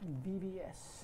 BBS.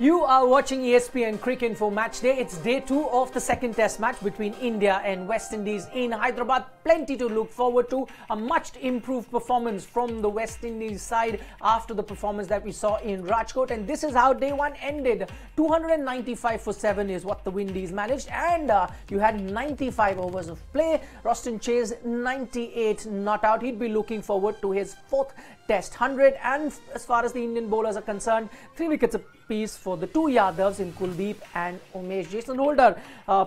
You are watching ESPNcricinfo Match Day. It's day 2 of the second test match between India and West Indies in Hyderabad. Plenty to look forward to. A much improved performance from the West Indies side after the performance that we saw in Rajkot. And this is how day 1 ended. 295 for 7 is what the Windies managed. And you had 95 overs of play. Roston Chase 98 not out. He'd be looking forward to his 4th test 100. And as far as the Indian bowlers are concerned, 3 wickets apiece for the 2 Yadavs in Kuldeep and Umesh. Jason Holder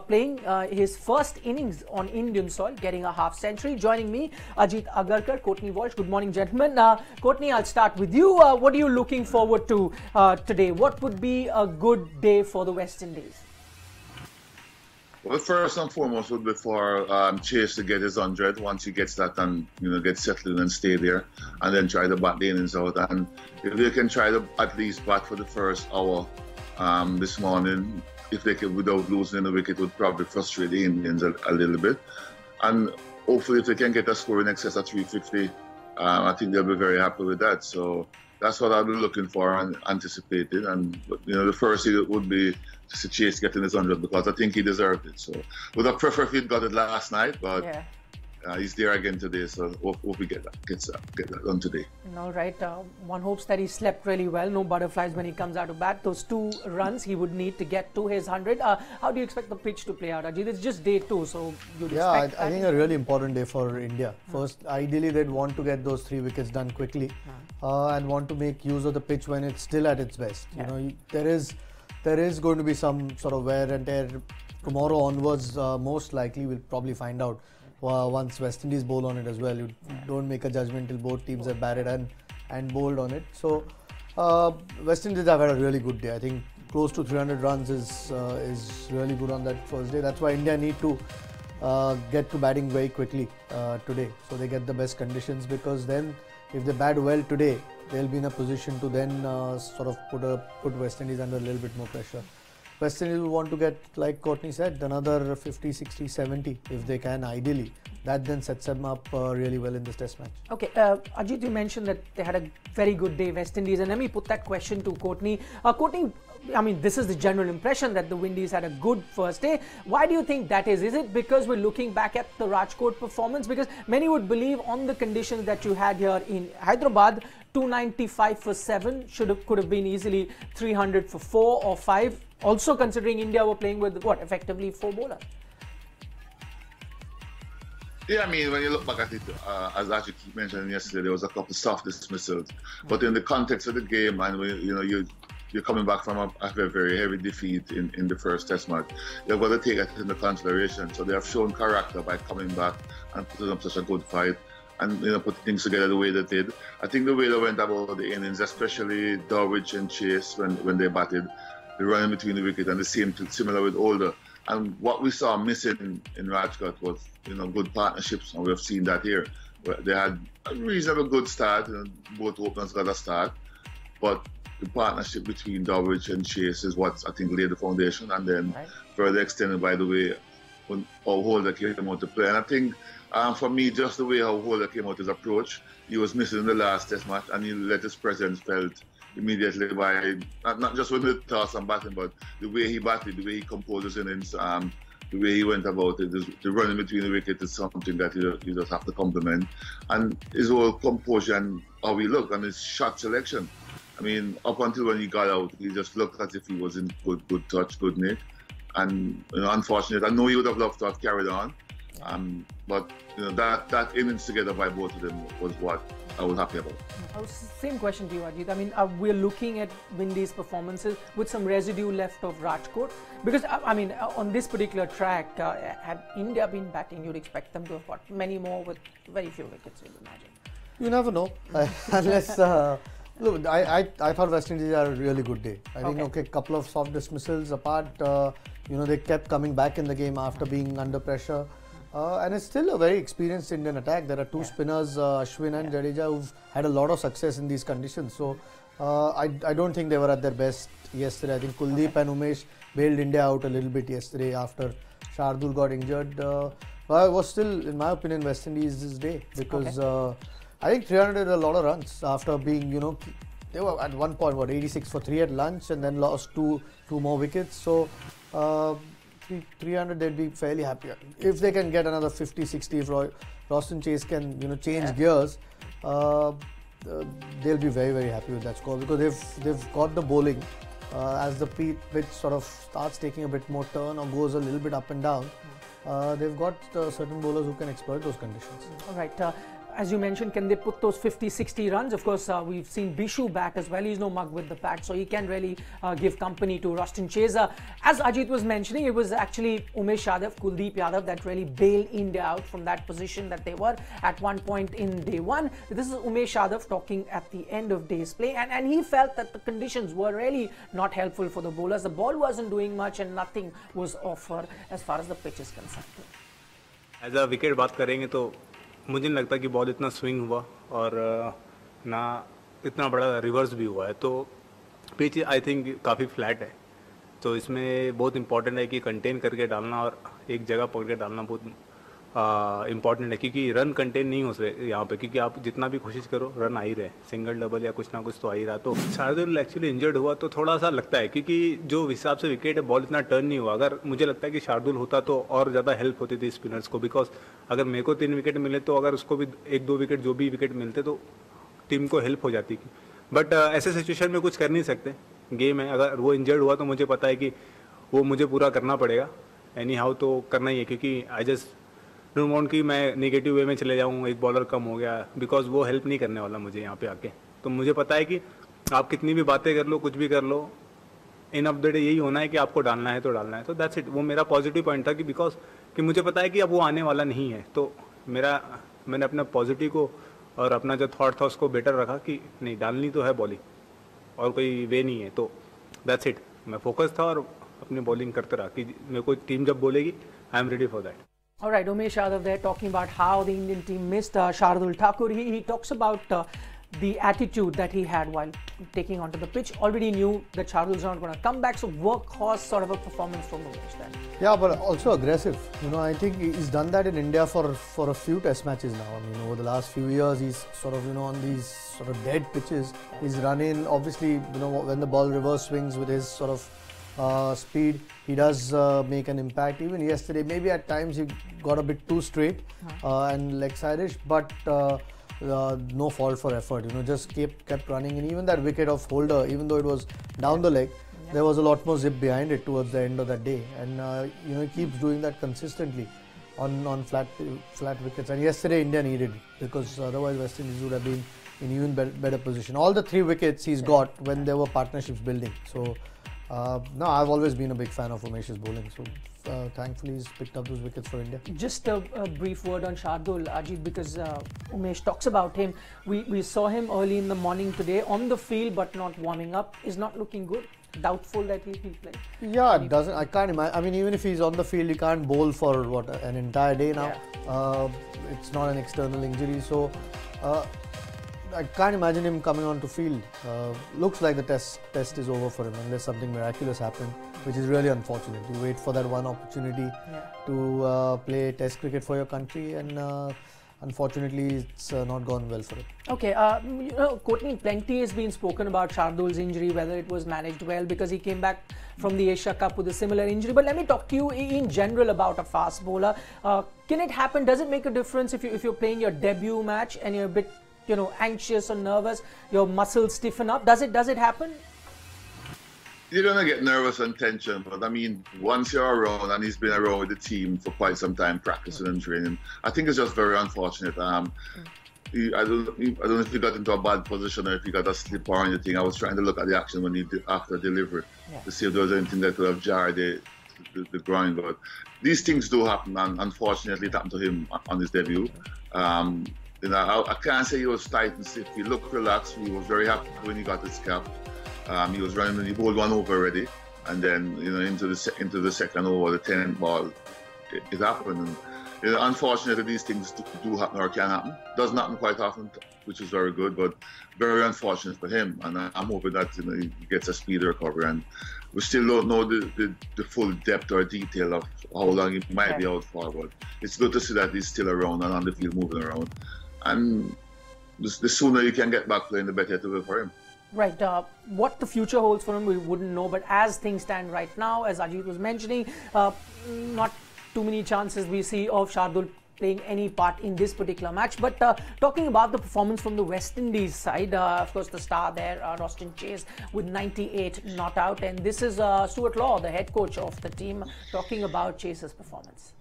playing his first innings on Indian soil, getting a half century. Joining me, Ajit Agarkar, Courtney Walsh. Good morning, gentlemen. Courtney, I'll start with you. What are you looking forward to today? What would be a good day for the West Indies? Well, first and foremost would be for Chase to get his 100 once he gets that and get settled and stay there, and then try to bat the innings out. And if they can try to at least bat for the first hour this morning, if they can without losing the wicket, would probably frustrate the Indians a little bit. And hopefully, if they can get a score in excess of 350, I think they'll be very happy with that. So that's what I'll be looking for and anticipating. And the first thing would be to Chase getting his 100 because I think he deserved it. So would have preferred if he'd got it last night, but yeah. He's there again today, so hope we get that done today. All right. One hopes that he slept really well. No butterflies when he comes out of bat. Those 2 runs he would need to get to his 100. How do you expect the pitch to play out, Ajit? It's just day 2, so you'd expect I think a really important day for India. First, ideally they'd want to get those 3 wickets done quickly and want to make use of the pitch when it's still at its best. There is going to be some sort of wear and tear tomorrow onwards. Most likely, we'll probably find out once West Indies bowl on it as well. You don't make a judgment till both teams have batted and bowled on it. So West Indies have had a really good day. I think close to 300 runs is really good on that first day. That's why India need to get to batting very quickly today, so they get the best conditions, because then if they bat well today, they'll be in a position to then sort of put West Indies under a little bit more pressure. West Indies will want to get, like Courtney said, another 50, 60, 70 if they can, ideally. That then sets them up really well in this test match. Okay, Ajit, you mentioned that they had a very good day, West Indies, and let me put that question to Courtney. Courtney, I mean, this is the general impression that the Windies had a good first day. Why do you think that is? Is it because we're looking back at the Rajkot performance? Because many would believe on the conditions that you had here in Hyderabad, 295 for 7 could have been easily 300 for 4 or 5. Also considering India were playing with effectively 4 bowlers. Yeah, I mean, when you look back at it, as Ajit mentioned yesterday, there was a couple of soft dismissals. But in the context of the game, and you're coming back from a very heavy defeat in the first test match, you've got to take that into consideration. So they have shown character by coming back and putting up such a good fight and putting things together the way they did. I think the way they went about the innings, especially Dowrich and Chase when they batted, the running between the wicket, and the same similar with Holder. And what we saw missing in Rajkot was good partnerships, and we have seen that here. They had a reasonable good start, both openers got a start, but the partnership between Dowrich and Chase is what I think laid the foundation, and then further extended by the way how Holder came out to play. And I think for me, just the way how Holder came out, his approach, he was missing in the last test match, and he let his presence felt immediately by not just with the toss and batting, but the way he batted, the way he composed his innings, the way he went about it. The running between the wicket is something that you just have to compliment, and his whole composure and how he looked and his shot selection. I mean, up until when he got out, he just looked as if he was in good touch, good nick. And unfortunately, I know he would have loved to have carried on, but that innings together by both of them was what I was happy about. Same question to you, Ajit. I mean, we're looking at Windies' performances with some residue left of Rajkot, because I mean, on this particular track, had India been batting, you'd expect them to have got many more with very few wickets, you'd imagine. You never know, Look, I thought West Indies had a really good day. I think, Okay. couple of soft dismissals apart, they kept coming back in the game after being under pressure. And it's still a very experienced Indian attack. There are two spinners, Ashwin and Jadeja, who've had a lot of success in these conditions. So I don't think they were at their best yesterday. I think Kuldeep and Umesh bailed India out a little bit yesterday after Shardul got injured. But it was still, in my opinion, West Indies' day because I think 300 is a lot of runs after being, they were at one point, 86 for 3 at lunch and then lost two more wickets. So 300, they'd be fairly happy. If they can get another 50, 60, if Roston Chase can, change gears, they'll be very, very happy with that score because they've got the bowling. As the pitch sort of starts taking a bit more turn or goes a little bit up and down, they've got certain bowlers who can exploit those conditions. All right. As you mentioned, can they put those 50, 60 runs? Of course, we've seen Bishu back as well. He's no mug with the bat, so he can really give company to Roston Chase. As Ajit was mentioning, it was actually Umesh Yadav, Kuldeep Yadav that really bailed India out from that position that they were at one point in day one. This is Umesh Yadav talking at the end of day's play, and he felt that the conditions were really not helpful for the bowlers. The ball wasn't doing much and nothing was offered as far as the pitch is concerned. As a wicket बात करेंगे तो मुझे नहीं लगता कि ball इतना swing हुआ और ना इतना बड़ा रिवर्स भी हुआ है, तो पिच आई थिंक काफ़ी फ्लैट है, तो इसमें बहुत इंपॉर्टेंट है कि कंटेन करके डालना और एक जगह पकड़ के डालना बहुत इम्पॉर्टेंट है, क्योंकि रन कंटेन नहीं हो सकते यहाँ पे, क्योंकि आप जितना भी कोशिश करो रन आ ही रहे, सिंगल डबल या कुछ ना कुछ तो आ ही रहा। तो शार्दुल एक्चुअली इंजर्ड हुआ तो थोड़ा सा लगता है, क्योंकि जो हिसाब से विकेट है बॉल इतना टर्न नहीं हुआ। अगर मुझे लगता है कि शार्दुल होता तो और ज़्यादा हेल्प होती थी स्पिनर्स को, बिकॉज अगर मेरे को 3 विकेट मिले तो अगर उसको भी 1-2 विकेट जो भी विकेट मिलते तो टीम को हेल्प हो जाती। बट ऐसे सिचुएशन में कुछ कर नहीं सकते, गेम है। अगर वो इंजर्ड हुआ तो मुझे पता है कि वो मुझे पूरा करना पड़ेगा, एनी हाउ तो करना ही है, क्योंकि आई जस्ट डोंट वांट कि मैं नेगेटिव वे में चले जाऊँ, एक बॉलर कम हो गया, बिकॉज वो हेल्प नहीं करने वाला मुझे यहाँ पे आके। तो मुझे पता है कि आप कितनी भी बातें कर लो, कुछ भी कर लो, इन ऑफ द डे यही होना है कि आपको डालना है तो डालना है। तो दैट्स इट। वो मेरा पॉजिटिव पॉइंट था कि बिकॉज कि मुझे पता है कि अब वो आने वाला नहीं है, तो मैंने अपना पॉजिटिव को और अपना जो थॉट था उसको बेटर रखा कि नहीं, डालनी तो है बॉलिंग और कोई वे नहीं है। तो दैट्स इट। मैं फोकस था और अपनी बॉलिंग करते रहा कि मेरे को टीम जब बोलेगी I am ready for that. All right, Umesh Yadav there talking about how the Indian team missed Shardul Thakur. He talks about the attitude that he had while taking onto the pitch. Already knew that Shardul's not going to come back, so workhorse sort of a performance from Umesh there. Yeah, but also aggressive. I think he's done that in India for a few test matches now. I mean, over the last few years, he's sort of, on these sort of dead pitches, he's run in. Obviously, when the ball reverse swings with his sort of speed, he does make an impact. Even yesterday, maybe at times he got a bit too straight and leg-sideish, but no fault for effort. Just kept running, and even that wicket of Holder, even though it was down the leg, there was a lot more zip behind it towards the end of that day, and he keeps doing that consistently on flat wickets. And yesterday India needed it, because otherwise West Indies would have been in even better position. All the 3 wickets he's got when there were partnerships building. So no, I've always been a big fan of Umesh's bowling. So thankfully he's picked up those wickets for India. Just a brief word on Shardul, Ajit, because Umesh talks about him. We saw him early in the morning today on the field, but not warming up. Is not looking good. Doubtful that he'll play. Yeah, it doesn't. I can't imagine. I mean, even if he's on the field, he can't bowl for an entire day now. Yeah. It's not an external injury, so I can't imagine him coming on to field. Looks like the test is over for him unless something miraculous happens, which is really unfortunate. You wait for that one opportunity to play Test cricket for your country, and unfortunately, it's not gone well for him. Okay, Courtney, plenty has been spoken about Shardul's injury, whether it was managed well, because he came back from the Asia Cup with a similar injury. But let me talk to you in general about a fast bowler. Can it happen? Does it make a difference if you're playing your debut match and you're a bit, anxious or nervous, your muscles stiffen up? Does it happen? You're going to get nervous and tension, but I mean, once you're around, and he's been around with the team for quite some time, practicing and training, I think it's just very unfortunate. I don't know if he got into a bad position or if he got a slip or anything. I was trying to look at the action when he did after delivery to see if there was anything that could have jarred the ground. But these things do happen, and unfortunately it happened to him on his debut. You know, I can't say he was tight and stiff. He looked relaxed. He was very happy when he got his cap. He was running, he bowled one over already, and then into the second over, the 10th ball, it happened. And, unfortunately, these things do happen or can happen. Doesn't happen quite often, which is very good, but very unfortunate for him. And I'm hoping that he gets a speedy recovery. And we still don't know the full depth or detail of how long he might be out for. But it's good to see that he's still around and on the field moving around. And the sooner you can get back playing, the better it will be for him. Right. What the future holds for him, we wouldn't know. But as things stand right now, as Ajit was mentioning, not too many chances we see of Shardul playing any part in this particular match. But talking about the performance from the West Indies side, of course, the star there, Roston Chase, with 98 not out. And this is Stuart Law, the head coach of the team, talking about Chase's performance.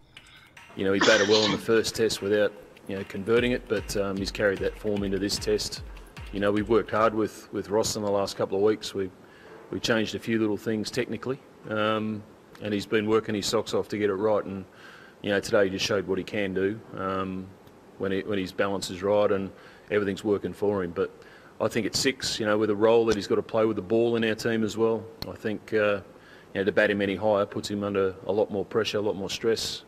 He batted well in the first test without converting it, but he's carried that form into this test. We've worked hard with Ross in the last couple of weeks. We changed a few little things technically, and he's been working his socks off to get it right. And today he just showed what he can do when his balance is right and everything's working for him. But I think at 6, with a role that he's got to play with the ball in our team as well, I think to bat him any higher puts him under a lot more pressure, a lot more stress.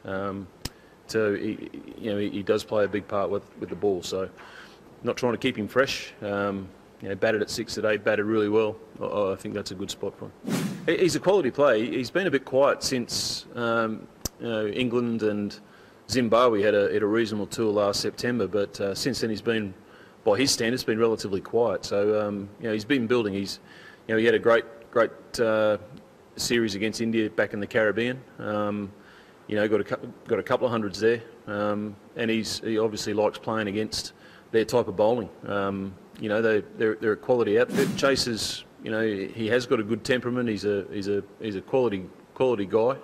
So he does play a big part with the ball. So not trying to keep him fresh. Batted at 6 today, batted really well. I think that's a good spot for him. He's a quality player. He's been a bit quiet since England and Zimbabwe had a reasonable tour last September, but since then he's been, by his standards, been relatively quiet. So he's been building. He had a great series against India back in the Caribbean. Got a couple of hundreds there, and he obviously likes playing against their type of bowling. They're a quality outfit. Chase is, he has got a good temperament. He's a quality guy.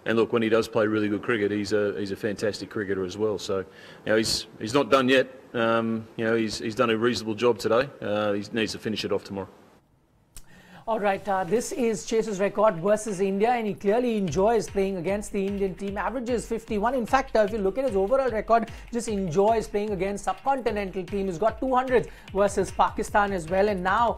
And look, when he does play really good cricket, he's a fantastic cricketer as well. So, he's not done yet. He's done a reasonable job today. He needs to finish it off tomorrow. All right, this is Chase's record versus India, and he clearly enjoys playing against the Indian team. Averages 51. In fact, if you look at his overall record, just enjoys playing against subcontinental team. He's got 200s versus Pakistan as well, and now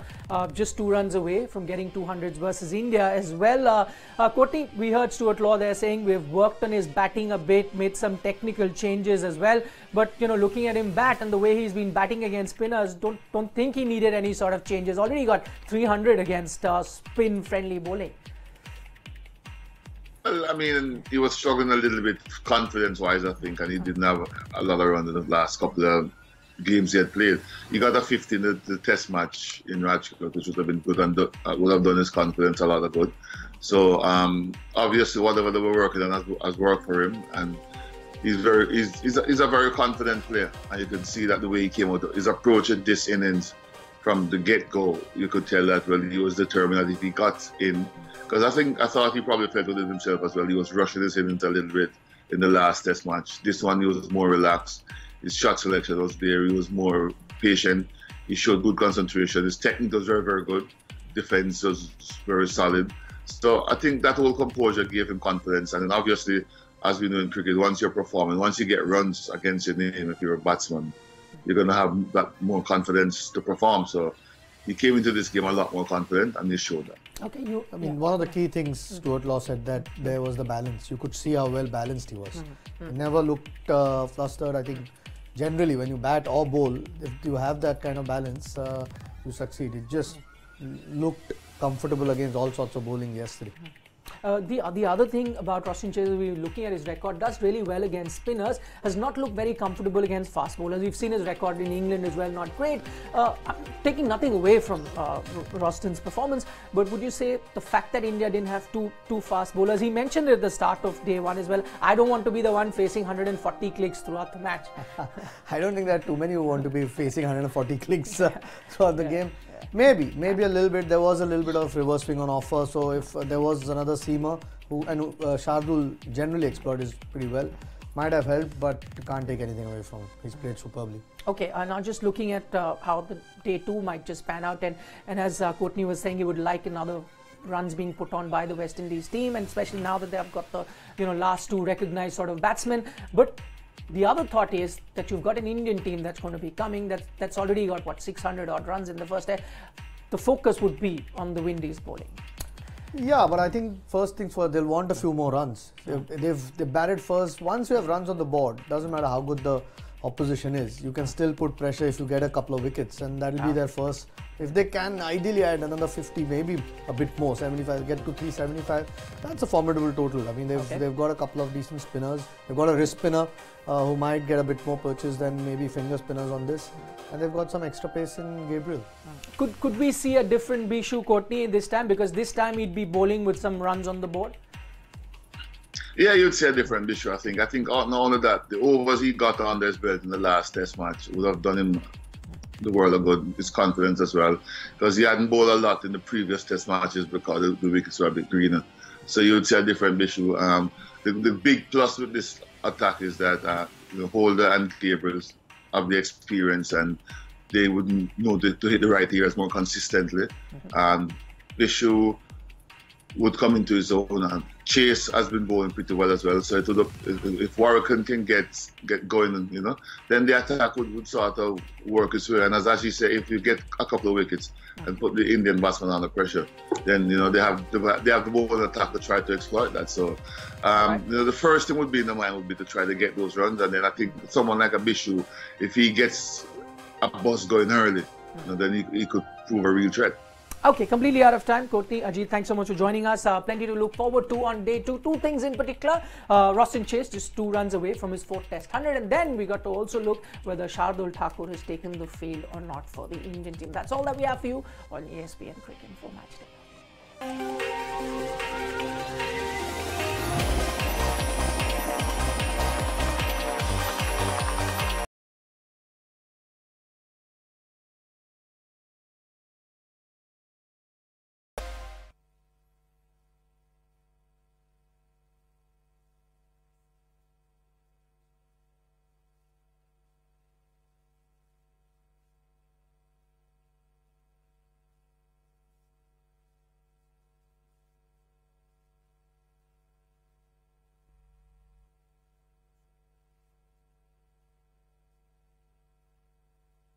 just 2 runs away from getting 200s versus India as well. Courtney, we heard Stuart Law there saying we've worked on his batting a bit, made some technical changes as well. But looking at him bat and the way he's been batting against spinners, don't think he needed any sort of changes. Already got 300 against spin-friendly bowling. Well, I mean, he was struggling a little bit confidence-wise, I think, and he didn't have a lot of runs in the last couple of games he had played. He got a 50 in the test match in Rajkot, which would have been good and would have done his confidence a lot of good. So obviously, whatever they were working on has worked for him, and he's a very confident player, and you can see that the way he came out, his approach at this innings. From the get-go, you could tell that he was determined that if he got in, because I thought he probably felt within himself as well. He was rushing his innings a little bit in the last test match. This one, he was more relaxed. His shot selection was there. He was more patient. He showed good concentration. His technique was very, very good. Defense was very solid. So I think that whole composure gave him confidence. And then obviously, as we know in cricket, once you're performing, once you get runs against your name, if you're a batsman, you're going to have that more confidence to perform. So he came into this game a lot more confident, and he showed that. Okay, one of the key things Stuart Law said that there was the balance. You could see how well balanced he was. He never looked flustered. I think generally when you bat or bowl, if you have that kind of balance, you succeed. It just looked comfortable against all sorts of bowling yesterday. The other thing about Roston Chase, we were looking at his record, does really well against spinners, has not looked very comfortable against fast bowlers. We've seen his record in England as well, not great. Taking nothing away from Roston's performance, but would you say the fact that India didn't have two fast bowlers, he mentioned at the start of day one as well, I don't want to be the one facing 140 clicks throughout the match. I don't think there are too many who want to be facing 140 clicks throughout the game. Maybe a little bit. There was a little bit of reverse swing on offer. So if there was another seamer and Shardul generally exploited pretty well, might have helped, but you can't take anything away from him. He's played superbly. Okay, now just looking at how the day 2 might just pan out, and as Courtney was saying, he would like another runs being put on by the West Indies team, and especially now that they have got the last 2 recognized sort of batsmen. But the other thought is that you've got an Indian team that's going to be coming, that's already got, what, 600 odd runs in the first day. The focus would be on the Windies bowling. Yeah, but I think first things first, they'll want a few more runs. They batted first. Once you have runs on the board, doesn't matter how good the opposition is, you can still put pressure if you get a couple of wickets, and that will be their first. If they can ideally add another 50, maybe a bit more, 75, get to 375, that's a formidable total. I mean, they've got a couple of decent spinners. They've got a wrist spinner who might get a bit more purchase than maybe finger spinners on this, and they've got some extra pace in Gabriel. Could we see a different Bishu Courtney this time, because this time he'd be bowling with some runs on the board? Yeah, you'd say a different Bishu, I think. I think not only that, the overs he got under his belt in the last test match would have done him the world of good, his confidence as well, because he hadn't bowled a lot in the previous test matches because the wickets were a bit greener. So you would say a different Bishu. The big plus with this attack is that Holder and Gabriel have the experience, and they would know to hit the right areas more consistently. Bishu would come into his own. Chase has been bowling pretty well as well. So if Warrican can get going, then the attack would sort of work its way. And as you say, if you get a couple of wickets and put the Indian batsman under pressure, then they have the bowling attack to try to exploit that. So the first thing would be in the mind would be to try to get those runs. And then I think someone like a Bishu, if he gets a bus going early, then he could prove a real threat. Okay, completely out of time. Courtney, Ajit, thanks so much for joining us. Plenty to look forward to on day 2. Two things in particular. Rostin Chase just 2 runs away from his 4th test 100. And then we got to also look whether Shardul Thakur has taken the field or not for the Indian team. That's all that we have for you on ESPN Cricinfo Match Day.